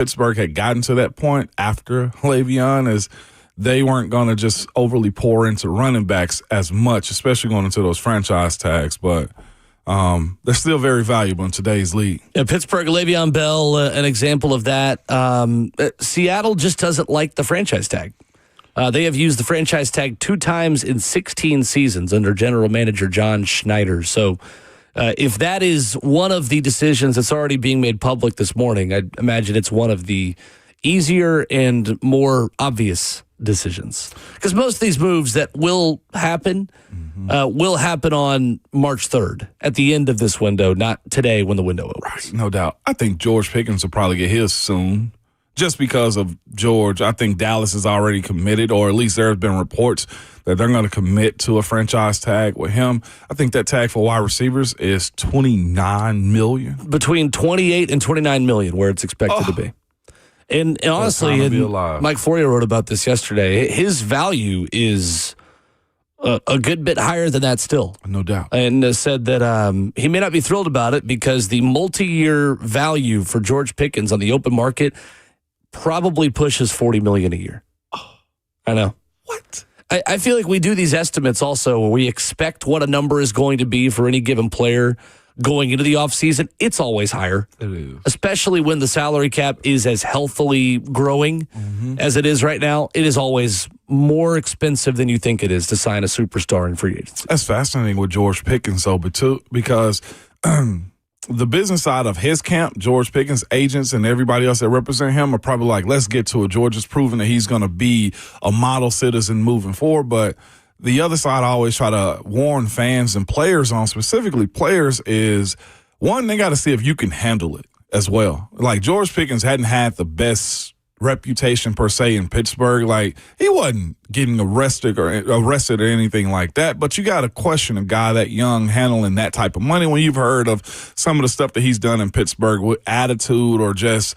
Pittsburgh had gotten to that point after Le'Veon is they weren't going to just overly pour into running backs as much, especially going into those franchise tags. But they're still very valuable in today's league. Yeah, Pittsburgh, Le'Veon Bell, an example of that. Seattle just doesn't like the franchise tag. They have used the franchise tag 2 times in 16 seasons under general manager John Schneider. So if that is one of the decisions that's already being made public this morning, I imagine it's one of the easier and more obvious decisions. Because most of these moves that will happen on March 3rd at the end of this window, not today when the window opens. Right, no doubt. I think George Pickens will probably get his soon. Just because of George, I think Dallas is already committed, or at least there have been reports that they're going to commit to a franchise tag with him. I think that tag for wide receivers is $29 million. Between $28 and $29 million, where it's expected to be. And honestly, Mike Fourier wrote about this yesterday. His value is a good bit higher than that still. No doubt. And said that he may not be thrilled about it because the multi-year value for George Pickens on the open market probably pushes $40 million a year. Oh, I know. What? I feel like we do these estimates also where we expect what a number is going to be for any given player going into the offseason. It's always higher. It is. Especially when the salary cap is as healthily growing as it is right now. It is always more expensive than you think it is to sign a superstar in free agency. That's fascinating with George Pickens, though, but too, because the business side of his camp, George Pickens' agents and everybody else that represent him are probably like, let's get to it. George has proven that he's going to be a model citizen moving forward. But the other side I always try to warn fans and players on, specifically players, is, one, they got to see if you can handle it as well. Like, George Pickens hadn't had the best reputation per se in Pittsburgh. Like, he wasn't getting arrested or anything like that, but you got to question a guy that young handling that type of money when you've heard of some of the stuff that he's done in Pittsburgh with attitude or just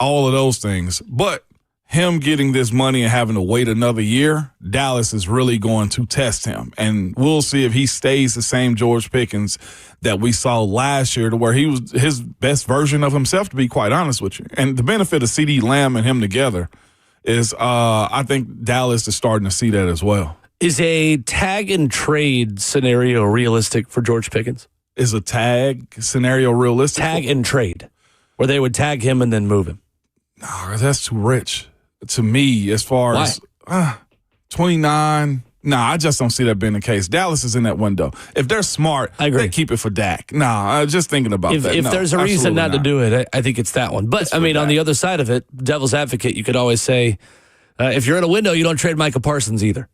all of those things. But him getting this money and having to wait another year, Dallas is really going to test him. And we'll see if he stays the same George Pickens that we saw last year, to where he was his best version of himself, to be quite honest with you. And the benefit of CeeDee Lamb and him together is I think Dallas is starting to see that as well. Is a tag and trade scenario realistic for George Pickens? Is a tag scenario realistic? Tag and trade, where they would tag him and then move him. No, that's too rich to me as far as 29. Nah, I just don't see that being the case. Dallas is in that window. If they're smart, I agree. They keep it for Dak. Nah, just thinking about that. If there's a reason not to do it, I think it's that one. But, I mean, on the other side of it, devil's advocate, you could always say, if you're in a window, you don't trade Micah Parsons either.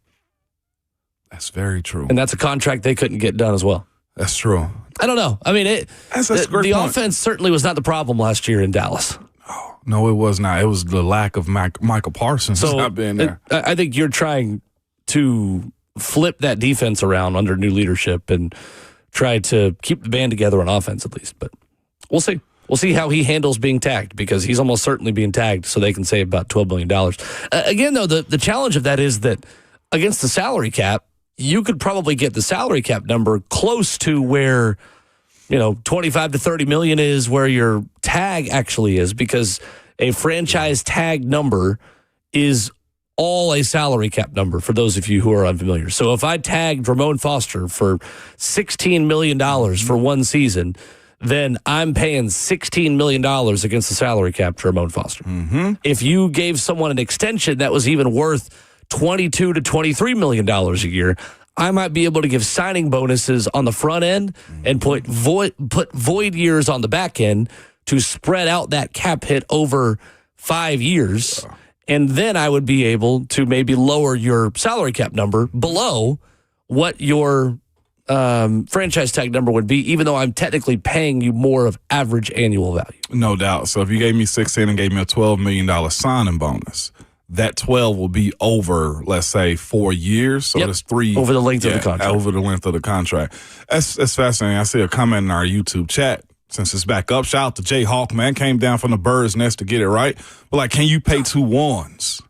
That's very true. And that's a contract they couldn't get done as well. That's true. I don't know. I mean, that's a great point. Offense certainly was not the problem last year in Dallas. No, it was not. It was the lack of Michael Parsons not being there. I think you're trying to flip that defense around under new leadership and try to keep the band together on offense at least. But we'll see. We'll see how he handles being tagged, because he's almost certainly being tagged, so they can save about $12 million. Again, though, the challenge of that is that against the salary cap, you could probably get the salary cap number close to where, 25 to 30 million is where your tag actually is, because a franchise tag number is all a salary cap number for those of you who are unfamiliar. So if I tagged Ramon Foster for $16 million for one season, then I'm paying $16 million against the salary cap to Ramon Foster. Mm-hmm. If you gave someone an extension that was even worth $22 to $23 million a year, I might be able to give signing bonuses on the front end and put void years on the back end to spread out that cap hit over 5 years. And then I would be able to maybe lower your salary cap number below what your franchise tag number would be, even though I'm technically paying you more of average annual value. No doubt. So if you gave me 16 and gave me a $12 million signing bonus, that 12 will be over, let's say, 4 years. So that's 3. Over the length of the contract. Over the length of the contract. That's fascinating. I see a comment in our YouTube chat. Since it's back up, shout out to Jay Hawk, man. Came down from the bird's nest to get it right. But, can you pay 2 ones?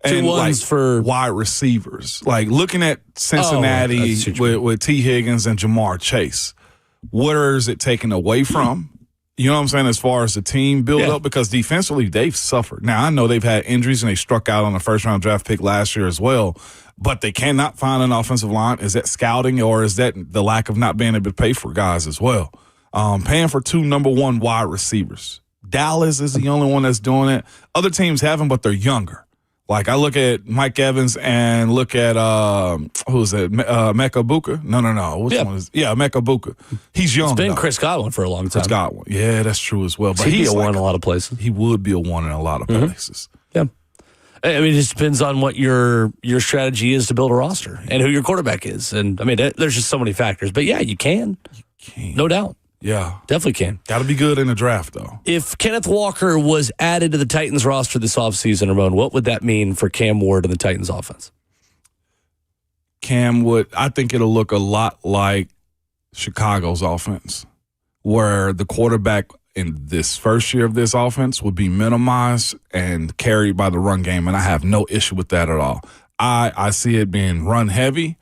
Two ones for wide receivers. Looking at Cincinnati with T. Higgins and Jamar Chase. Where is it taken away from? You know what I'm saying? As far as the team build up, because defensively they've suffered. Now I know they've had injuries and they struck out on the first round draft pick last year as well, but they cannot find an offensive line. Is that scouting or is that the lack of not being able to pay for guys as well? Paying for 2 number 1 wide receivers. Dallas is the only one that's doing it. Other teams haven't, but they're younger. Like, I look at Mike Evans and look at, who's that, Mecca Buka? No. Which one is? Yeah, Mecca Buka. He's young. It's been Chris Godwin for a long time. Chris Godwin. Yeah, that's true as well. But he'd be a one in a lot of places. He would be a one in a lot of places. Yeah. I mean, it just depends on what your strategy is to build a roster and who your quarterback is. And, I mean, there's just so many factors. But, yeah, you can. No doubt. Yeah. Definitely can. Got to be good in the draft, though. If Kenneth Walker was added to the Titans roster this offseason, Ramon, what would that mean for Cam Ward and the Titans offense? I think it'll look a lot like Chicago's offense, where the quarterback in this first year of this offense would be minimized and carried by the run game, and I have no issue with that at all. I see it being run heavy.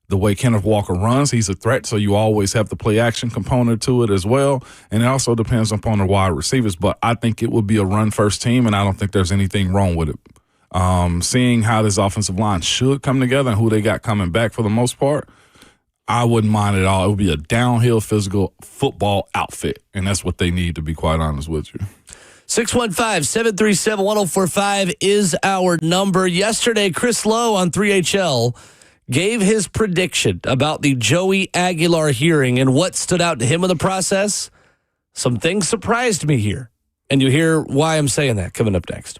The way Kenneth Walker runs, he's a threat, so you always have the play action component to it as well. And it also depends upon the wide receivers. But I think it would be a run-first team, and I don't think there's anything wrong with it. Seeing how this offensive line should come together and who they got coming back for the most part, I wouldn't mind at all. It would be a downhill physical football outfit, and that's what they need, to be quite honest with you. 615-737-1045 is our number. Yesterday, Chris Lowe on 3HL gave his prediction about the Joey Aguilar hearing and what stood out to him in the process. Some things surprised me here, and you'll hear why I'm saying that coming up next.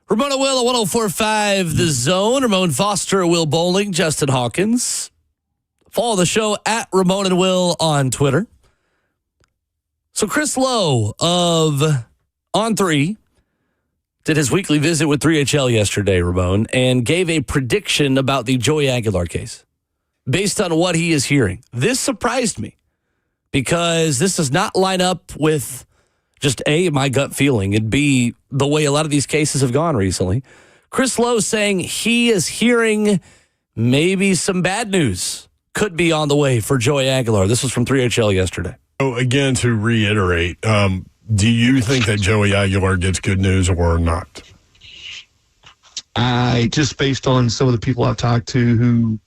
Ramona Will at 104.5 The Zone. Ramon Foster, Will Bowling, Justin Hawkins. Follow the show at Ramon and Will on Twitter. So Chris Lowe of On3 did his weekly visit with 3HL yesterday, Ramon, and gave a prediction about the Joey Aguilar case based on what he is hearing. This surprised me because this does not line up with just A, my gut feeling, and B, the way a lot of these cases have gone recently. Chris Lowe saying he is hearing maybe some bad news could be on the way for Joey Aguilar. This was from 3HL yesterday. So again, to reiterate, do you think that Joey Aguilar gets good news or not? Just based on some of the people I've talked to who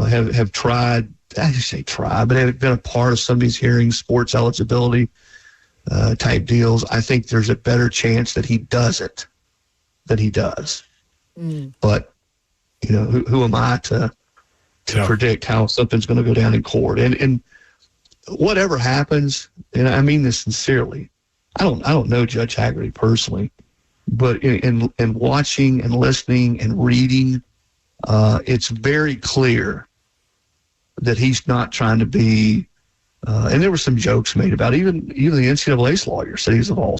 have tried, I just say try, but have been a part of some of these hearings, sports eligibility type deals, I think there's a better chance that he doesn't than he does. But, who am I to predict how something's going to go down in court? And whatever happens, and I mean this sincerely, I don't know Judge Haggerty personally, but in watching and listening and reading, it's very clear that he's not trying to be. And there were some jokes made about even the NCAA's lawyer said he's of all